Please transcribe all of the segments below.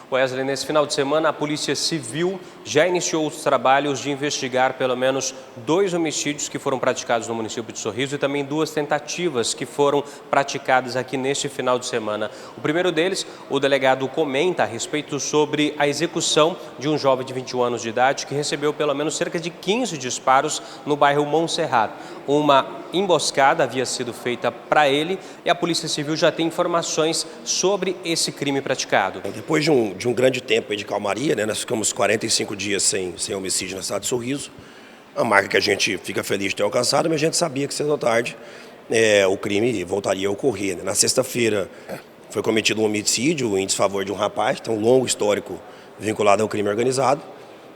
Wesley, nesse final de semana, a Polícia Civil já iniciou os trabalhos de investigar pelo menos 2 homicídios que foram praticados no município de Sorriso e também 2 tentativas que foram praticadas aqui neste final de semana. O primeiro deles, o delegado comenta a respeito sobre a execução de um jovem de 21 anos de idade que recebeu pelo menos cerca de 15 disparos no bairro Montserrat. Uma emboscada havia sido feita para ele e a Polícia Civil já tem informações sobre esse crime praticado. Depois de um grande tempo de calmaria, né, nós ficamos 45 dias sem homicídio na cidade de Sorriso, uma marca que a gente fica feliz de ter alcançado, mas a gente sabia que cedo ou tarde o crime voltaria a ocorrer. Né? Na sexta-feira foi cometido um homicídio em desfavor de um rapaz, que tem um longo histórico vinculado ao crime organizado.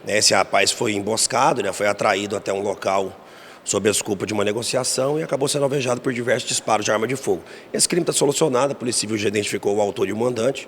Esse rapaz foi emboscado, né, foi atraído até um local sob a desculpa de uma negociação e acabou sendo alvejado por diversos disparos de arma de fogo. Esse crime está solucionado, a Polícia Civil já identificou o autor e o mandante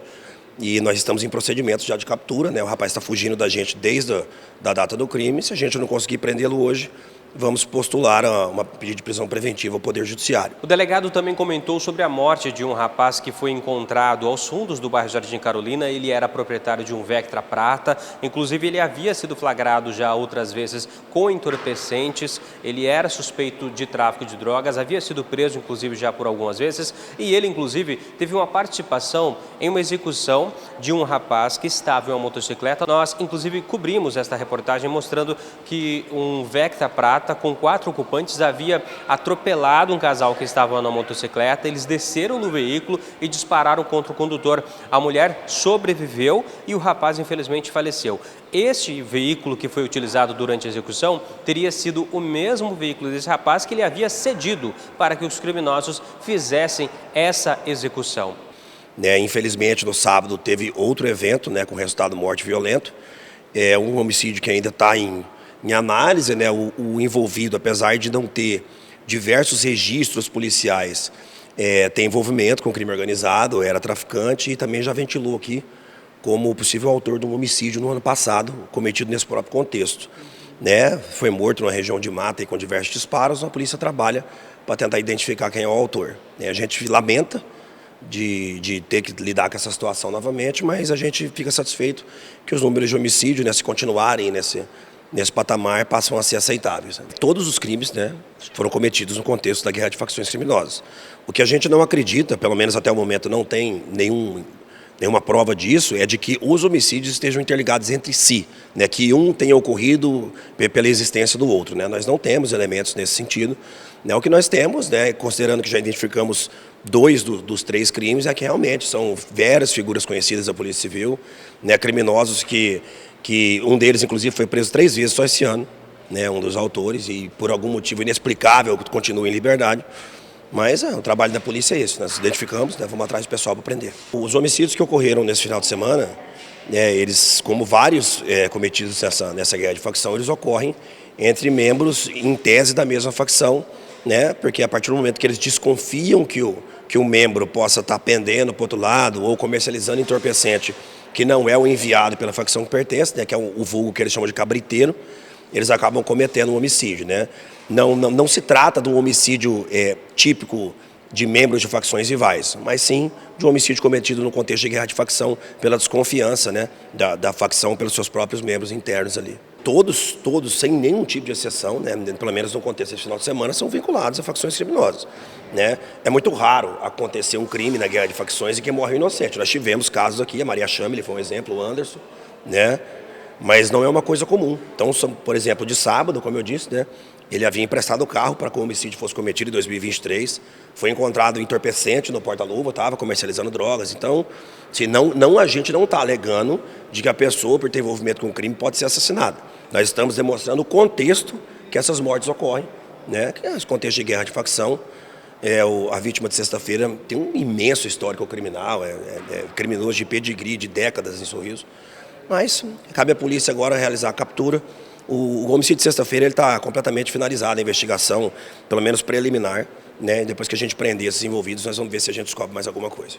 e nós estamos em procedimentos já de captura, né? O rapaz está fugindo da gente desde a data do crime. Se a gente não conseguir prendê-lo hoje, vamos postular uma pedido de prisão preventiva ao Poder Judiciário. O delegado também comentou sobre a morte de um rapaz que foi encontrado aos fundos do bairro Jardim Carolina. Ele era proprietário de um Vectra prata, inclusive ele havia sido flagrado já outras vezes com entorpecentes, ele era suspeito de tráfico de drogas, havia sido preso inclusive já por algumas vezes e ele inclusive teve uma participação em uma execução de um rapaz que estava em uma motocicleta. Nós inclusive cobrimos esta reportagem mostrando que um Vectra prata com 4 ocupantes havia atropelado um casal que estava na motocicleta. Eles desceram do veículo e dispararam contra o condutor. A mulher sobreviveu e o rapaz infelizmente faleceu. Este veículo que foi utilizado durante a execução teria sido o mesmo veículo desse rapaz que ele havia cedido para que os criminosos fizessem essa execução. Infelizmente, no sábado teve outro evento, com resultado morte violento. Um homicídio que ainda está em análise, o envolvido, apesar de não ter diversos registros policiais, tem envolvimento com crime organizado, era traficante e também já ventilou aqui como possível autor de um homicídio no ano passado, cometido nesse próprio contexto. Foi morto numa região de mata e com diversos disparos. A polícia trabalha para tentar identificar quem é o autor. A gente lamenta de ter que lidar com essa situação novamente, mas a gente fica satisfeito que os números de homicídio, se continuarem nesse patamar, passam a ser aceitáveis. Todos os crimes foram cometidos no contexto da guerra de facções criminosas. O que a gente não acredita, pelo menos até o momento não tem nenhuma prova disso, é de que os homicídios estejam interligados entre si, que um tenha ocorrido pela existência do outro. Nós não temos elementos nesse sentido. O que nós temos, considerando que já identificamos 2 dos 3 crimes, é que realmente são várias figuras conhecidas da Polícia Civil, criminosos que um deles, inclusive, foi preso 3 vezes só esse ano, um dos autores, e por algum motivo inexplicável continua em liberdade. Mas o trabalho da polícia é esse, nós identificamos, vamos atrás do pessoal para prender. Os homicídios que ocorreram nesse final de semana, eles, como vários cometidos nessa guerra de facção, eles ocorrem entre membros, em tese, da mesma facção, porque a partir do momento que eles desconfiam que o membro possa estar pendendo para o outro lado ou comercializando entorpecente que não é o enviado pela facção que pertence, que é o vulgo que eles chamam de cabriteiro, eles acabam cometendo um homicídio. Não se trata de um homicídio típico de membros de facções rivais, mas sim de um homicídio cometido no contexto de guerra de facção pela desconfiança da facção pelos seus próprios membros internos ali. Todos, sem nenhum tipo de exceção, pelo menos no contexto desse final de semana, são vinculados a facções criminosas. É muito raro acontecer um crime na guerra de facções e que morre um inocente. Nós tivemos casos aqui, a Maria Chamele foi um exemplo, o Anderson, mas não é uma coisa comum. Então, por exemplo, de sábado, como eu disse, ele havia emprestado o carro para que o homicídio fosse cometido em 2023, foi encontrado entorpecente no porta-luva, estava comercializando drogas. Então, a gente não está alegando de que a pessoa, por ter envolvimento com o crime, pode ser assassinada. Nós estamos demonstrando o contexto que essas mortes ocorrem, que é esse contexto de guerra de facção. A vítima de sexta-feira tem um imenso histórico criminal, criminoso de pedigree de décadas em Sorriso. Mas cabe à polícia agora realizar a captura. O homicídio de sexta-feira está completamente finalizado, a investigação, pelo menos preliminar. Depois que a gente prender esses envolvidos, nós vamos ver se a gente descobre mais alguma coisa.